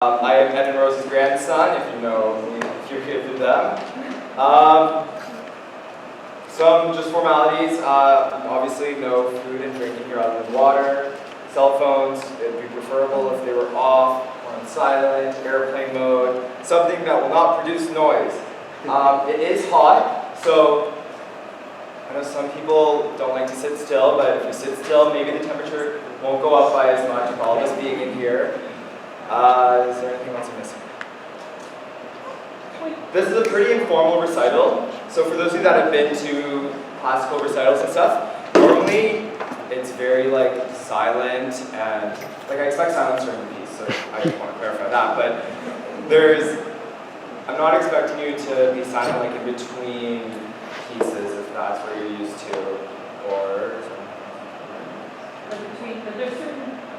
I am Ed and Rose's grandson, if you know me, if you're here for them. Some just formalities. Obviously, no food and drinking here other than water. Cell phones, it would be preferable if they were off or on silent, airplane mode, something that will not produce noise. It is hot, so I know some people don't like to sit still, but if you sit still, maybe the temperature won't go up by as much with all of us being in here. Is there anything else I'm missing? This is a pretty informal recital. So for those of you that have been to classical recitals and stuff, normally it's very silent and I expect silence during the piece, so I just want to clarify that. But I'm not expecting you to be silent in between pieces if that's what you're used to, or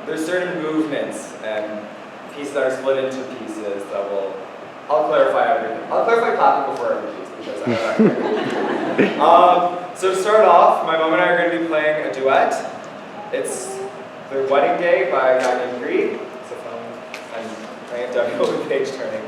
there's certain movements and pieces that are split into pieces that I'll clarify everything. I'll clarify clapping before every piece because I know that. So to start off, my mom and I are going to be playing a duet. It's The Wedding Day by a guy named Greed. So I'm playing it down with page turning.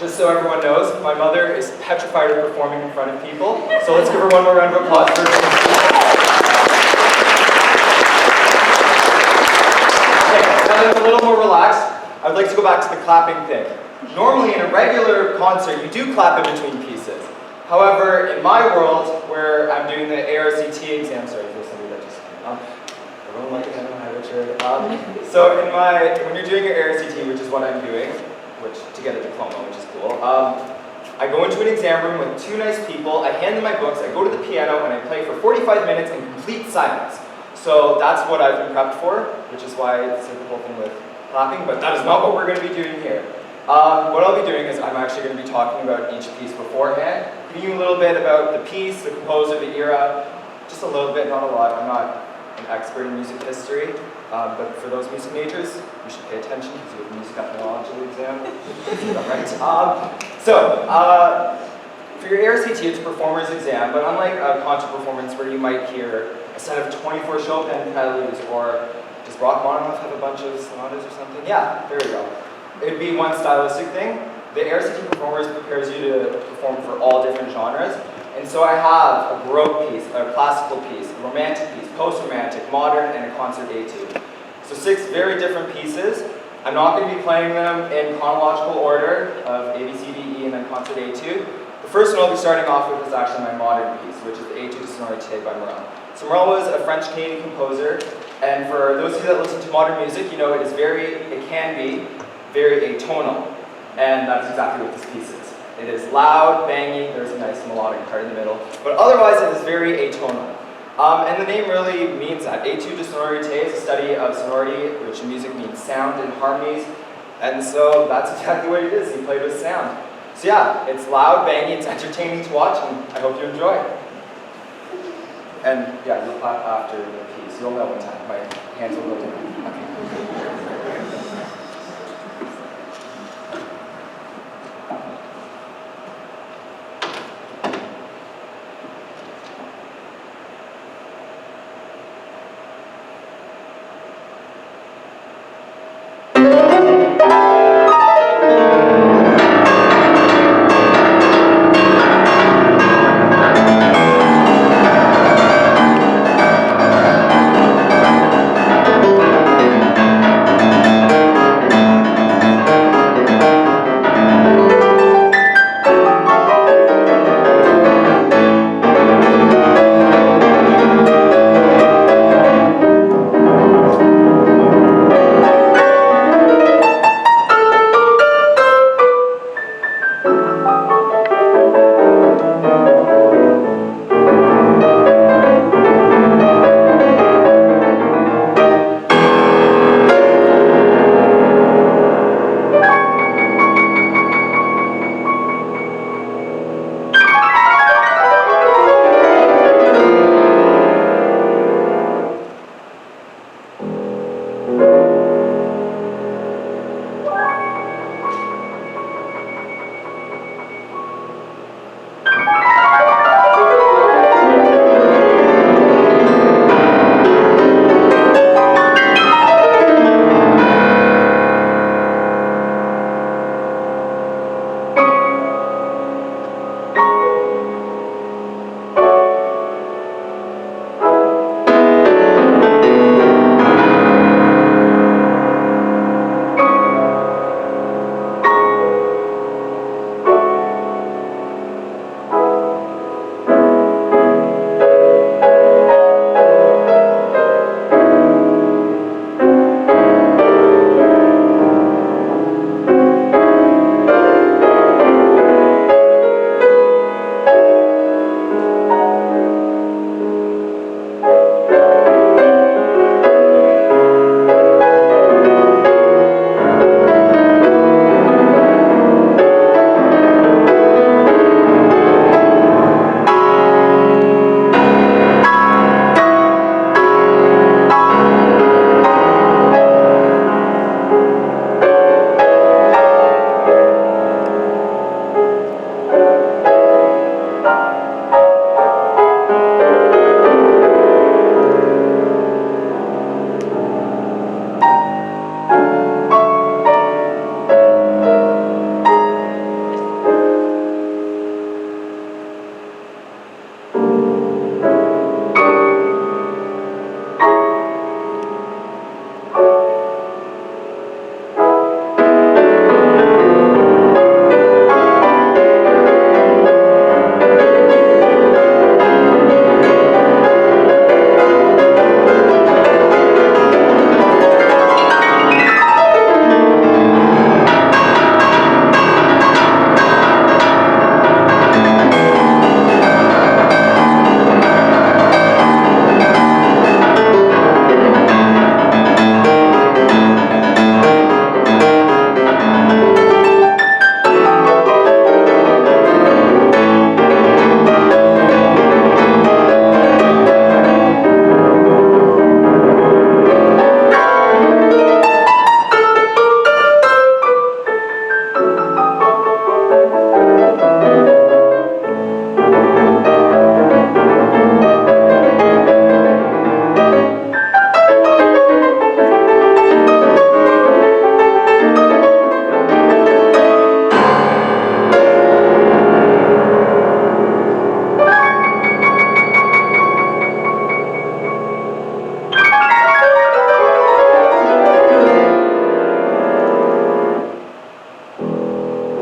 Just so everyone knows, my mother is petrified of performing in front of people, so let's give her one more round of applause for her. Okay, now that I'm a little more relaxed, I would like to go back to the clapping thing. Normally, in a regular concert, you do clap in between pieces. However, in my world, where I'm doing the ARCT exam, sorry, there's somebody that just came up. Everyone like it, hi Richard. So when you're doing your ARCT, which is what I'm doing, to get a diploma, which is cool, I go into an exam room with two nice people, I hand them my books, I go to the piano, and I play for 45 minutes in complete silence. So that's what I've been prepped for, which is why it's the whole thing with clapping, but that is not what we're going to be doing here. What I'll be doing is I'm actually going to be talking about each piece beforehand, giving you a little bit about the piece, the composer, the era, just a little bit, not a lot. I'm not an expert in music history, but for those music majors, you should pay attention because you have a music ethnology exam. Right? For your ARCT, it's a performer's exam, but unlike a concert performance where you might hear a set of 24 Chopin preludes, or does Rachmaninoff have a bunch of sonatas or something? Yeah, there we go. It'd be one stylistic thing. The ARCT performers prepares you to perform for all different genres. And so I have a Baroque piece, a classical piece, a romantic piece, post-romantic, modern, and a concert etude. So 6 very different pieces. I'm not going to be playing them in chronological order of A, B, C, D, E, and then concert etude. The first one I'll be starting off with is actually my modern piece, which is the Etude de Sonorité by Morel. So Morel was a French-Canadian composer, and for those of you that listen to modern music, you know it can be very atonal, and that's exactly what this piece is. It is loud, bangy, there's a nice melodic part in the middle, but otherwise it is very atonal. And the name really means that. Etude de Sonorité is a study of sonority, which in music means sound and harmonies, and so that's exactly what it is. He played with sound. So yeah, it's loud, bangy, it's entertaining to watch, and I hope you enjoy. And yeah, you'll clap after the piece. You'll know when time. My hands will go down. Okay.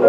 So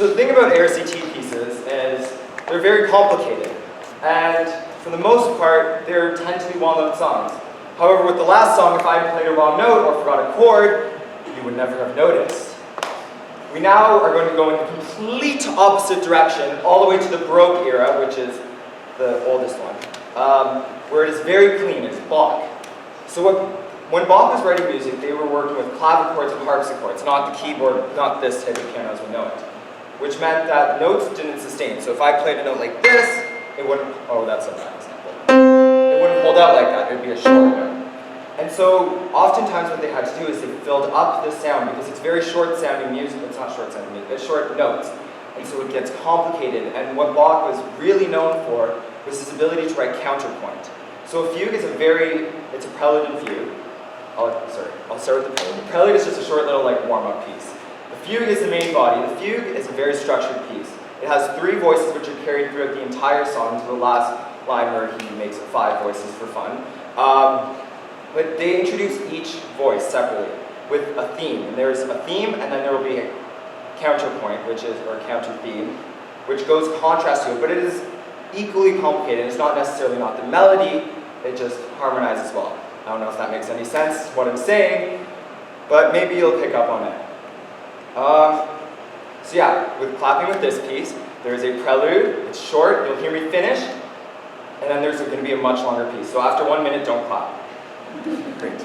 the thing about RCT pieces is they're very complicated, and for the most part, they tend to be well-known songs. However, with the last song, if I had played a wrong note or forgot a chord, you would never have noticed. We now are going to go in the complete opposite direction, all the way to the Baroque era, which is the oldest one, where it is very clean, it's Bach. So when Bach was writing music, they were working with clavichords and harpsichords, not the keyboard, not this type of piano as we know it, which meant that notes didn't sustain. So if I played a note like this, it wouldn't, oh, that's a bad example. It wouldn't hold out like that, it would be a short note. And so oftentimes what they had to do is they filled up the sound because it's very short sounding music, it's not short sounding music, it's short notes. And so it gets complicated, and what Bach was really known for was his ability to write counterpoint. So a fugue is it's a prelude and fugue. I'll start with the prelude. The prelude is just a short little warm-up piece. The fugue is the main body. The fugue is a very structured piece. It has 3 voices which are carried throughout the entire song to the last line where he makes it 5 voices for fun. But they introduce each voice separately with a theme. And there's a theme, and then there will be a counterpoint, or counter theme, which goes contrast to it, but it is equally complicated. It's not necessarily not the melody, it just harmonizes well. I don't know if that makes any sense, what I'm saying, but maybe you'll pick up on it. So yeah, with clapping with this piece, there's a prelude, it's short, you'll hear me finish, and then there's going to be a much longer piece. So after 1 minute, don't clap. Great.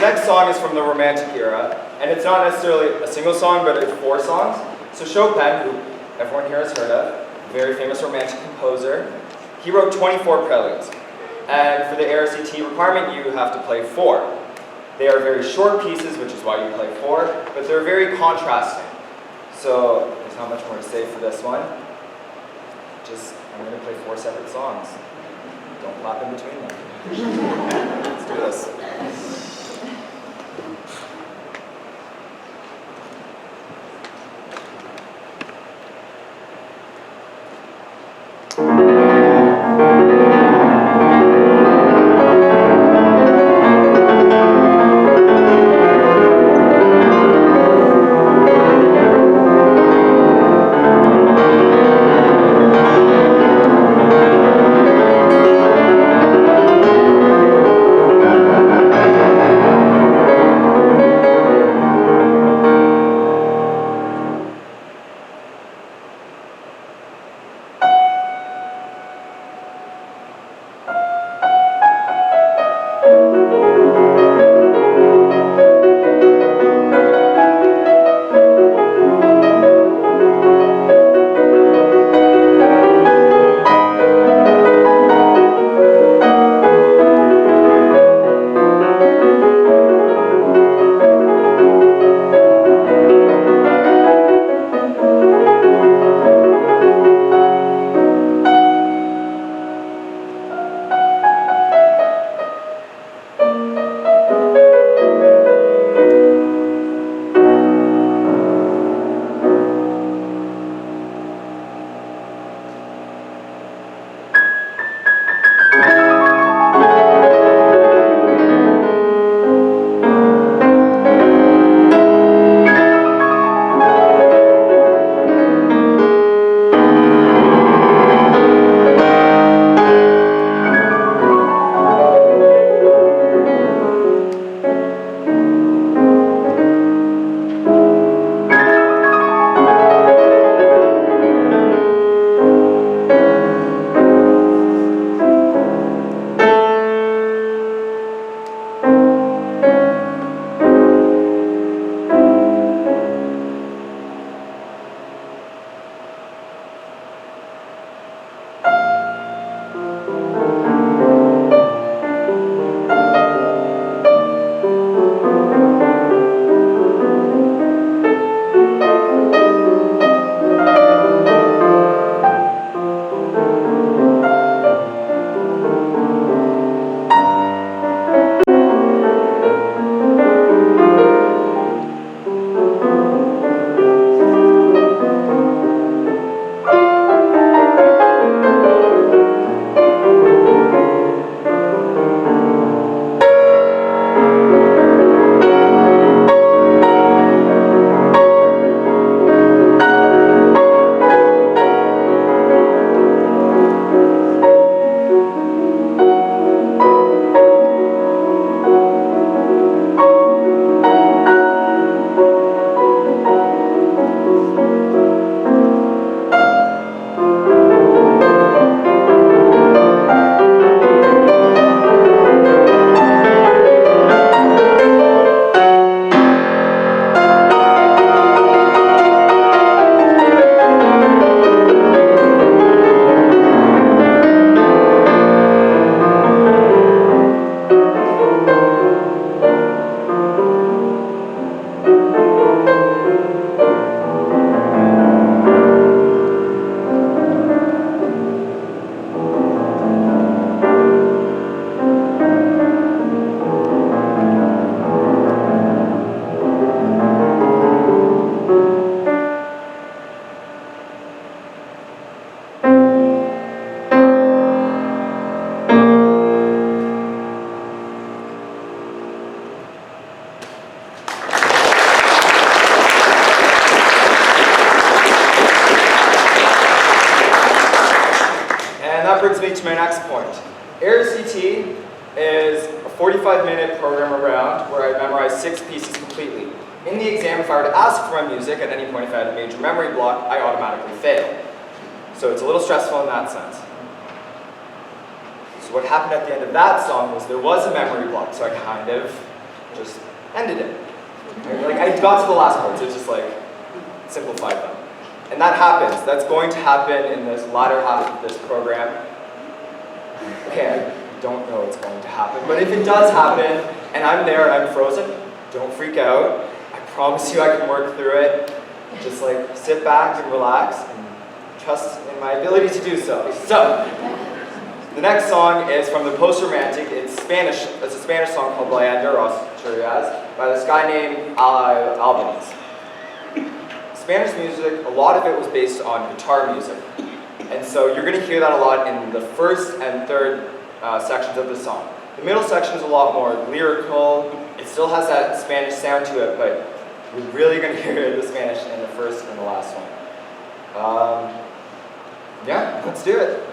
next song is from the Romantic era, and it's not necessarily a single song, but it's 4 songs. So Chopin, who everyone here has heard of, very famous Romantic composer, he wrote 24 preludes. And for the RCT requirement, you have to play 4. They are very short pieces, which is why you play 4, but they're very contrasting. So there's not much more to say for this one. I'm going to play 4 separate songs. Don't clap in between them. Let's do this. that brings me to my next point. RCT is a 45-minute program around where I memorize 6 pieces completely. In the exam, if I were to ask for my music at any point, if I had a major memory block, I automatically fail. So it's a little stressful in that sense. So what happened at the end of that song was there was a memory block, so I kind of just ended it. Like I got to the last part, so it's just like simplified them. And that happens. That's going to happen in this latter half of this program. Okay, I don't know what's going to happen, but if it does happen, and I'm there and I'm frozen, don't freak out. I promise you I can work through it. Just like sit back and relax and trust in my ability to do so. So, the next song is from the Post-Romantic. It's Spanish. It's a Spanish song called Leander Asturias by this guy named Albanese. Spanish music, a lot of it was based on guitar music. And so you're going to hear that a lot in the first and third sections of the song. The middle section is a lot more lyrical. It still has that Spanish sound to it, but we're really going to hear the Spanish in the first and the last one. Yeah, let's do it.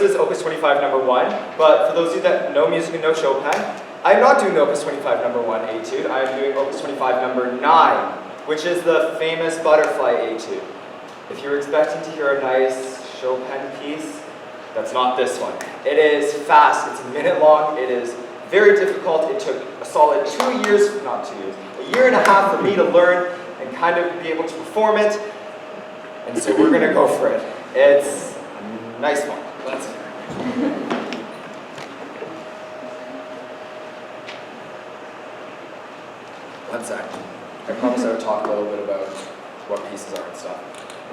this is Opus 25 number 1, but for those of you that know music and know Chopin, I'm not doing Opus 25 number 1 etude, I'm doing Opus 25 number 9, which is the famous butterfly etude. If you're expecting to hear a nice Chopin piece, that's not this one. It is fast, it's a minute long, it is very difficult. It took a solid 2 years, not 2 years, a year and a half for me to learn and kind of be able to perform it. And so we're gonna go for it. It's a nice one. Let's hear it. One sec. I promised I would talk a little bit about what pieces are and stuff.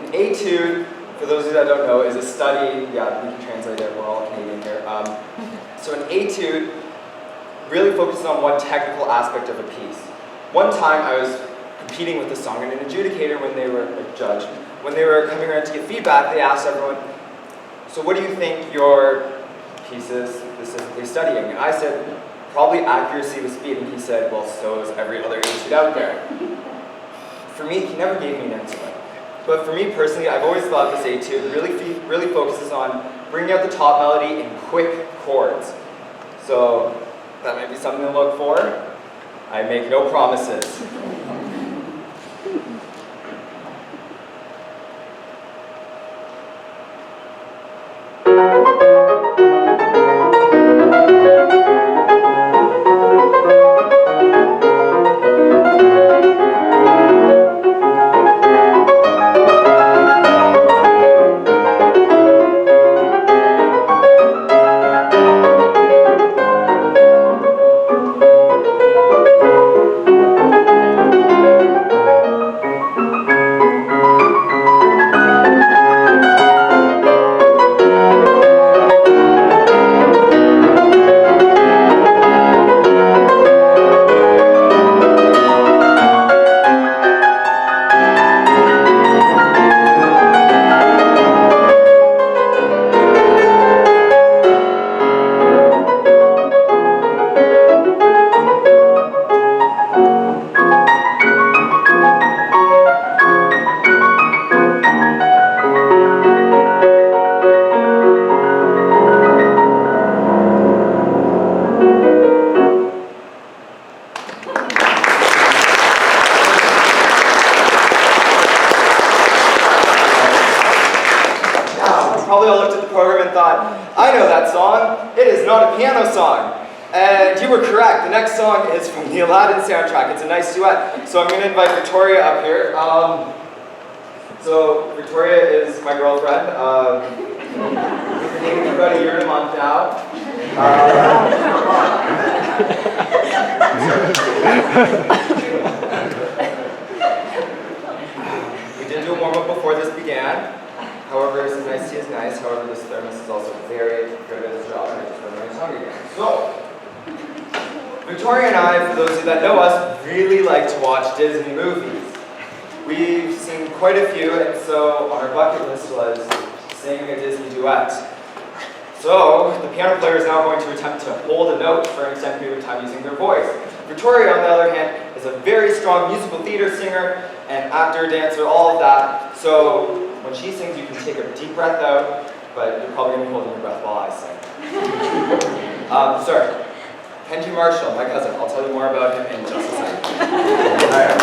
An etude, for those of you that don't know, is a study, yeah, we can translate it, we're all Canadian here. So an etude really focuses on one technical aspect of a piece. One time I was competing with a song, and an adjudicator, when they were a judge, when they were coming around to give feedback, they asked everyone, so what do you think your piece is specifically studying? And I said, probably accuracy with speed, and he said, well, so is every other etude out there. For me, he never gave me an answer. But for me personally, I've always thought this etude really focuses on bringing out the top melody in quick chords. So that might be something to look for. I make no promises. Probably all looked at the program and thought, I know that song. It is not a piano song. And you were correct. The next song is from the Aladdin soundtrack. It's a nice duet. So I'm going to invite Victoria up here. So Victoria is my girlfriend. We've been dating for about a year and a month now. We did do a warm-up before this began. However, since iced tea is nice, however, this thermos is also very good at its job, and I just rubbed my tongue again. So, Victoria and I, for those of you that know us, really like to watch Disney movies. We've seen quite a few, and so on our bucket list was singing a Disney duet. So, the piano player is now going to attempt to hold a note for an extended period of time using their voice. Victoria, on the other hand, is a very strong musical theater singer, and actor, dancer, all of that. So, when she sings, you can take a deep breath out, but you're probably going to be holding your breath while I sing. Sir, Kenji Marshall, my cousin. I'll tell you more about him in just a second. All right,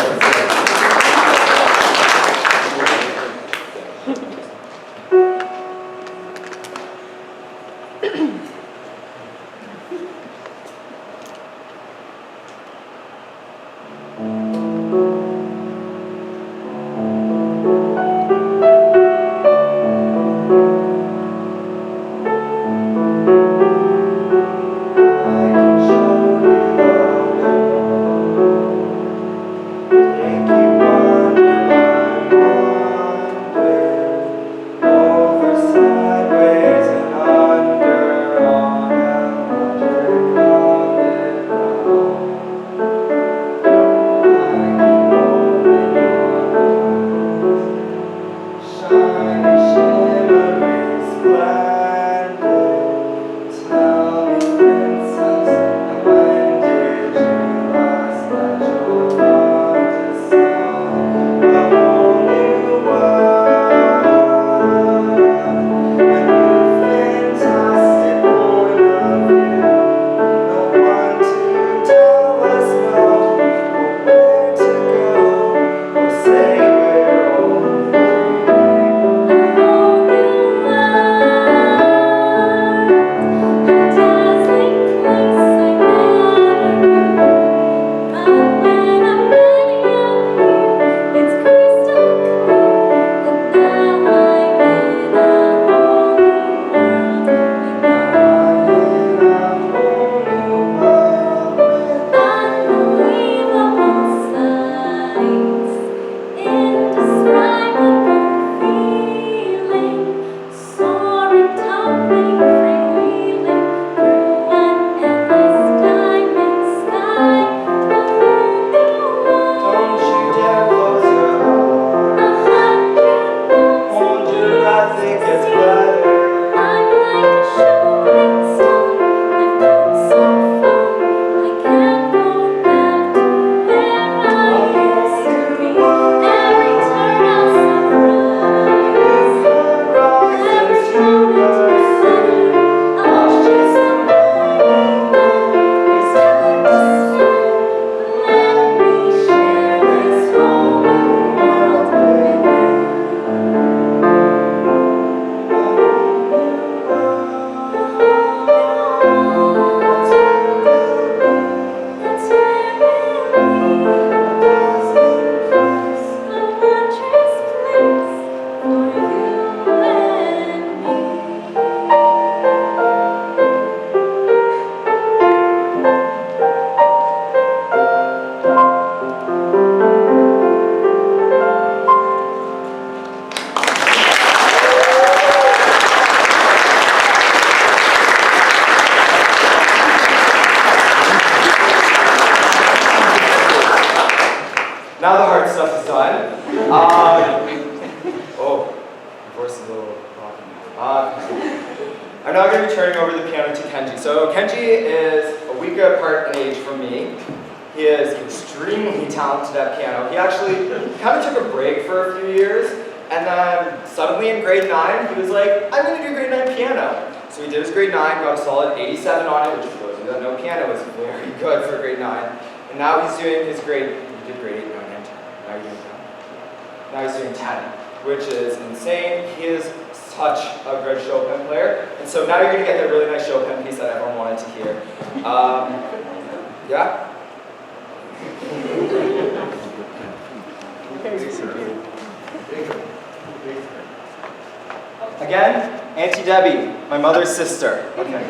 stuff is done. Oh, my voice is a little rocky now. I'm now going to be turning over the piano to Kenji. So Kenji is a week apart in age from me. He is extremely talented at piano. He actually kind of took a break for a few years, and then suddenly in grade 9, he was like, I'm going to do grade 9 piano. So he did his grade 9, got a solid 87 on it, which shows you that no piano is very good for grade 9. And now he's doing his grade, he did grade 8, 9, and 10. Now he's doing 10. Now he's doing 10, which is insane. He is such a good Chopin player. And so now you're going to get that really nice Chopin piece that everyone wanted to hear. Yeah? Again, Auntie Debbie, my mother's sister. Okay.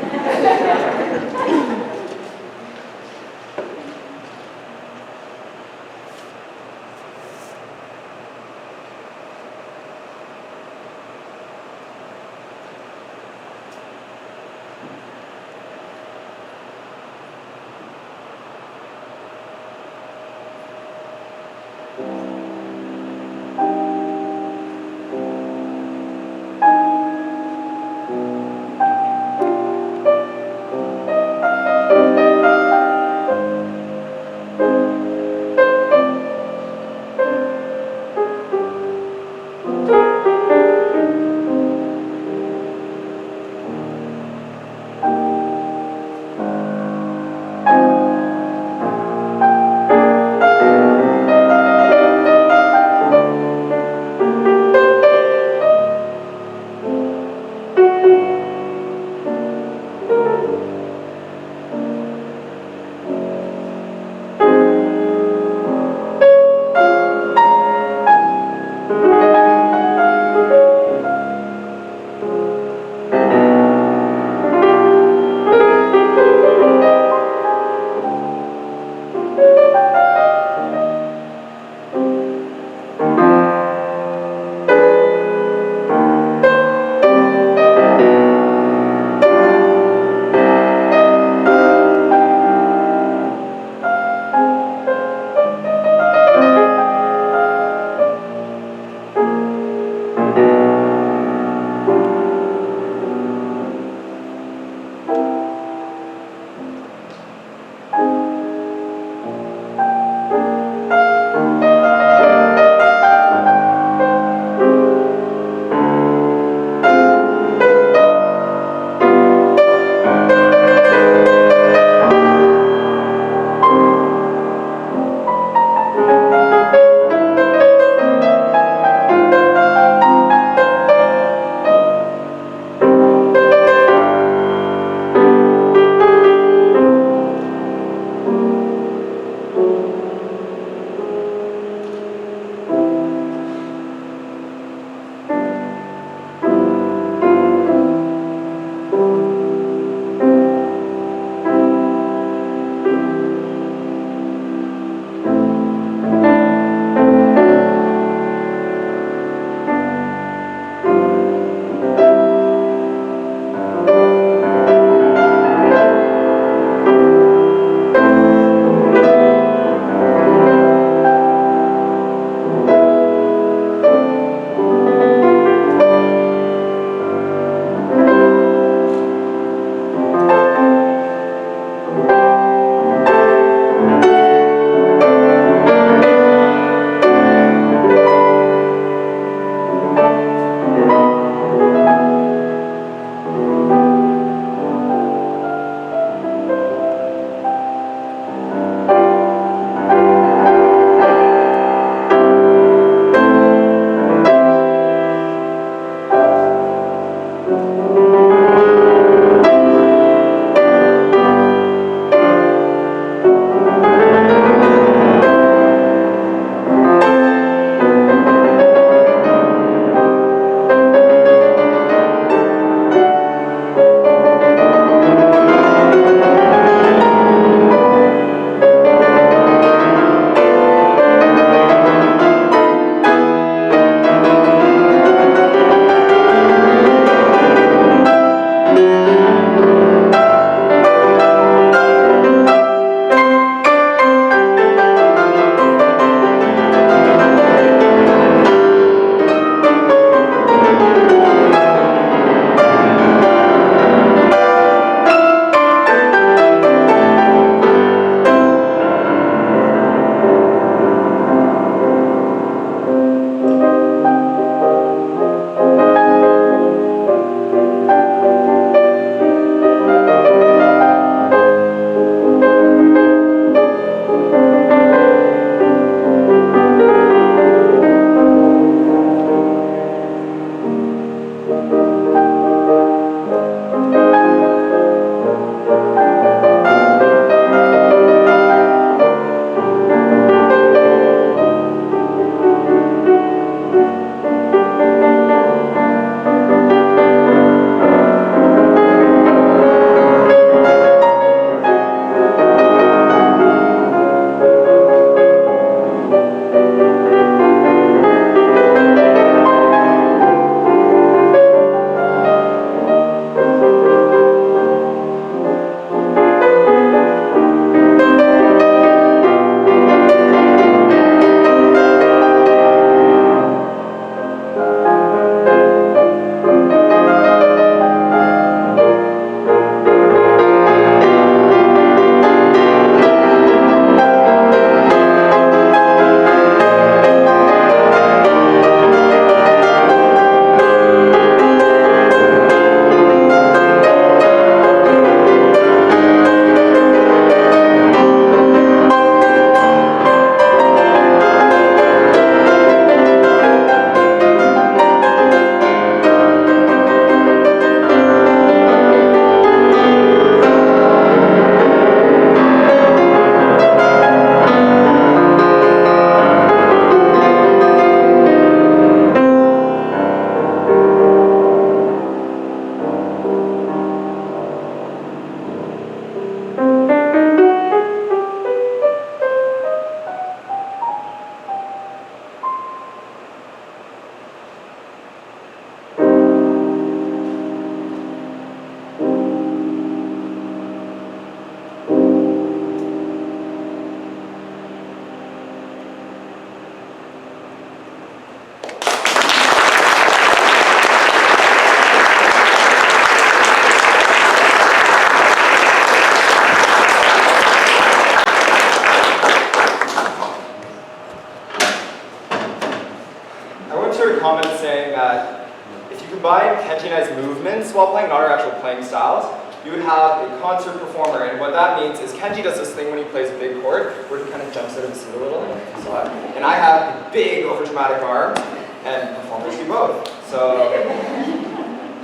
Kenji-nized movements while playing, not our actual playing styles. You would have a concert performer, and what that means is Kenji does this thing when he plays a big chord, where he kind of jumps out of the seat a little, and I have big overdramatic arms, and performers do both. So,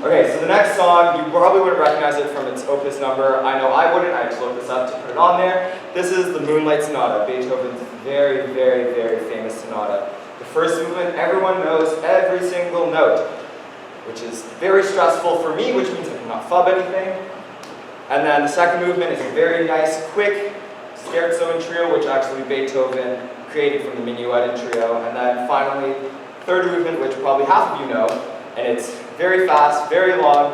okay, so the next song, you probably wouldn't recognize it from its opus number. I know I wouldn't, I just looked this up to put it on there. This is the Moonlight Sonata, Beethoven's very, very, very famous sonata. The first movement, everyone knows every single note, which is very stressful for me, which means I cannot fub anything. And then the second movement is a very nice, quick scherzo in trio, which actually Beethoven created from the minuet in trio. And then finally, third movement, which probably half of you know, and it's very fast, very long,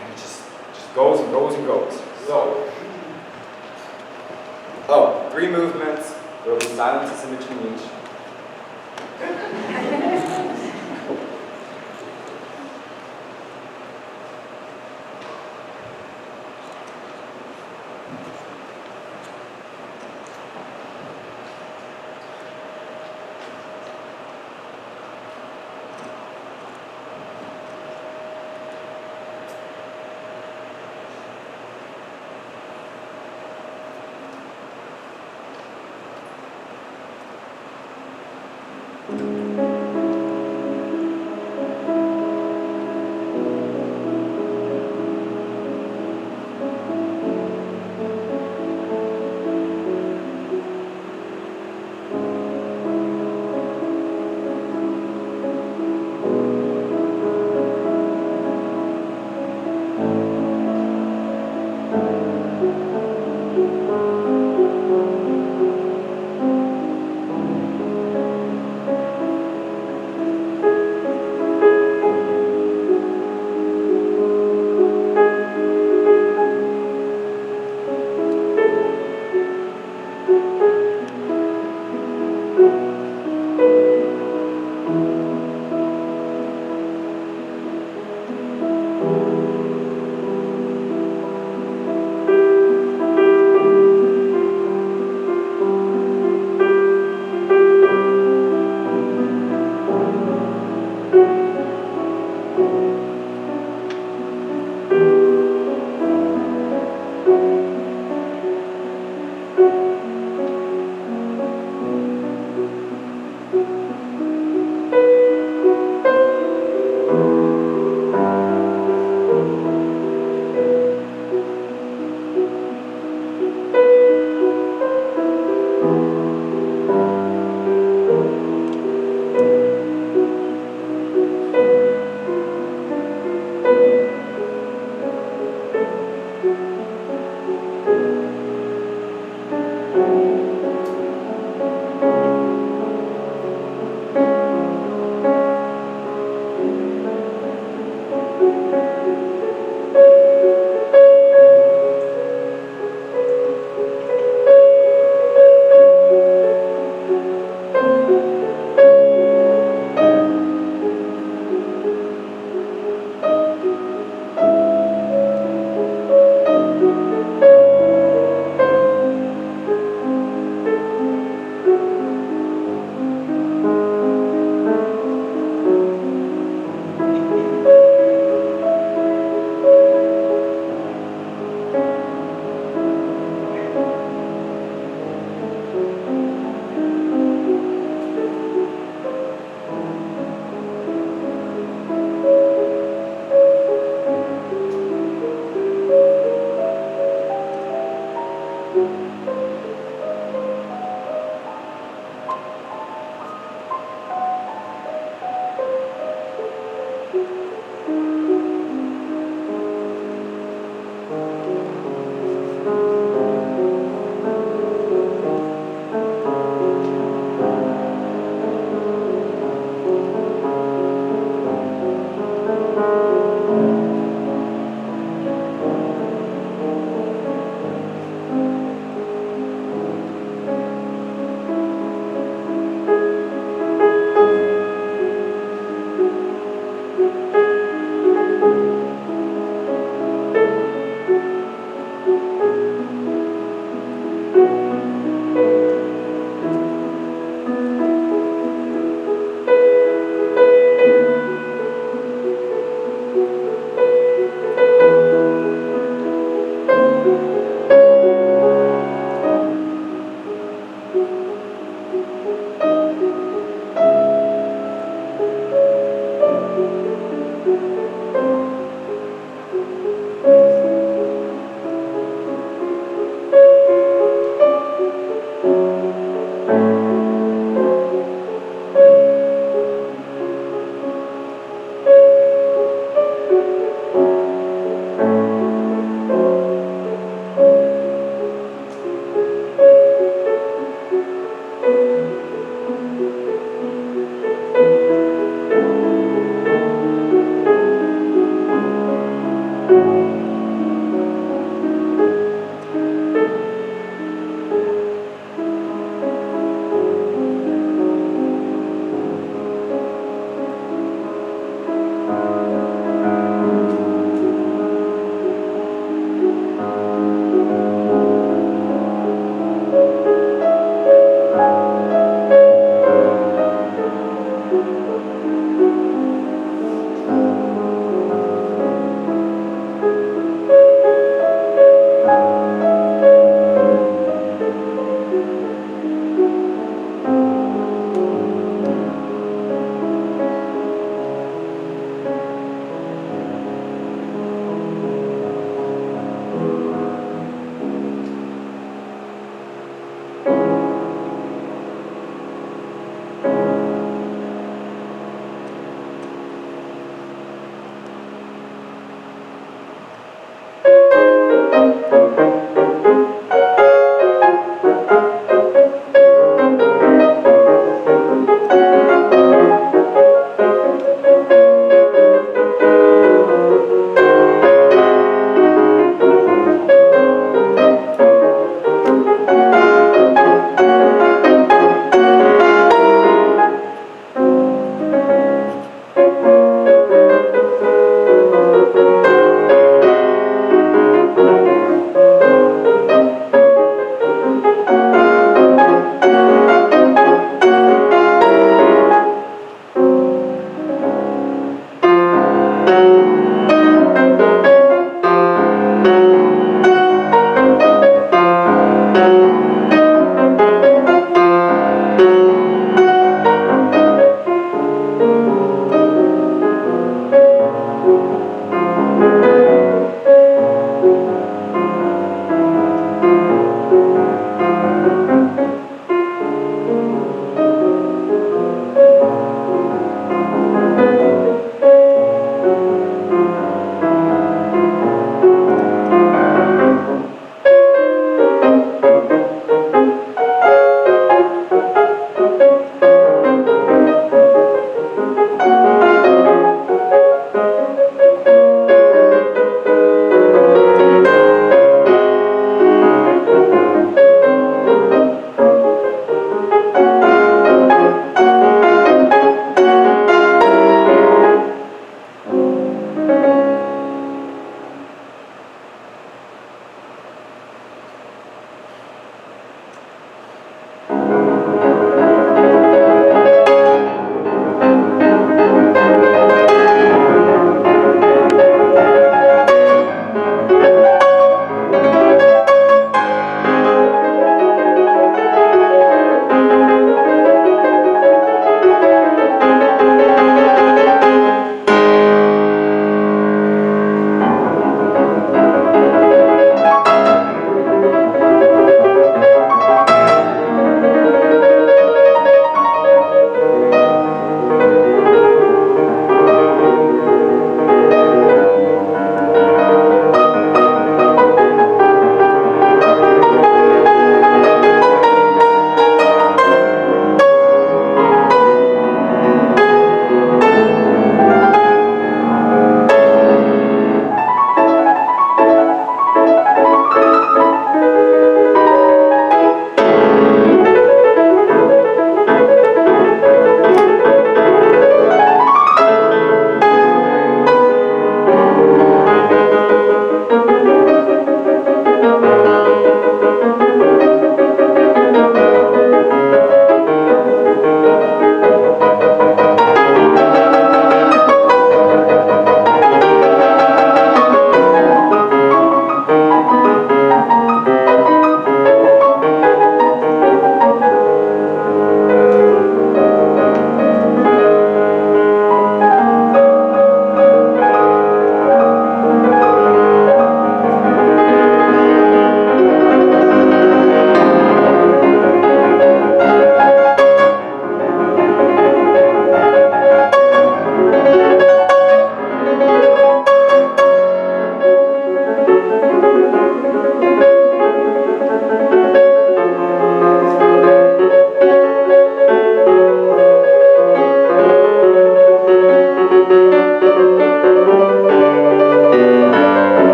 and it just goes and goes and goes. So, oh, 3 movements, there will be silences in between each.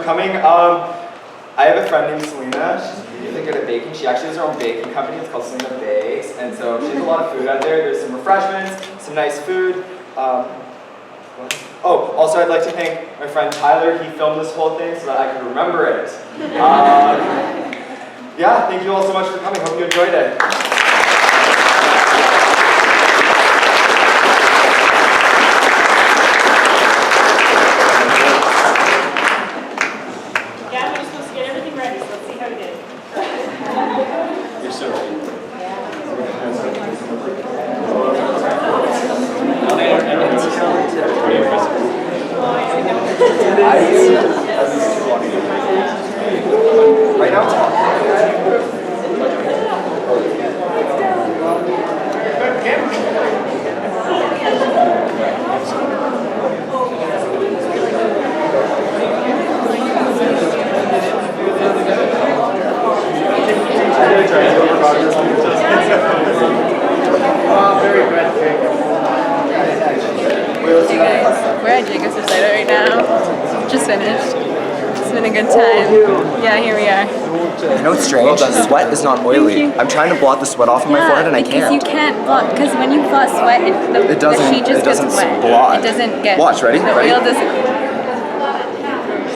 for coming. I have a friend named Selena. She's really good at baking. She actually has her own baking company. It's called Selena Bakes. And so she has a lot of food out there. There's some refreshments, some nice food. Also I'd like to thank my friend Tyler. He filmed this whole thing so that I could remember it. Yeah, thank you all so much for coming. Hope you enjoyed it. Right now it's on. Very good. We're at Jacob's Recital right now. Just finished. It's been a good time. Yeah, here we are. You know what's strange? Sweat is not oily. I'm trying to blot the sweat off of my forehead and I can't. Because you can't blot. Because when you blot sweat, the sheet just gets wet. Blot. It doesn't get. Watch, ready? The oil doesn't.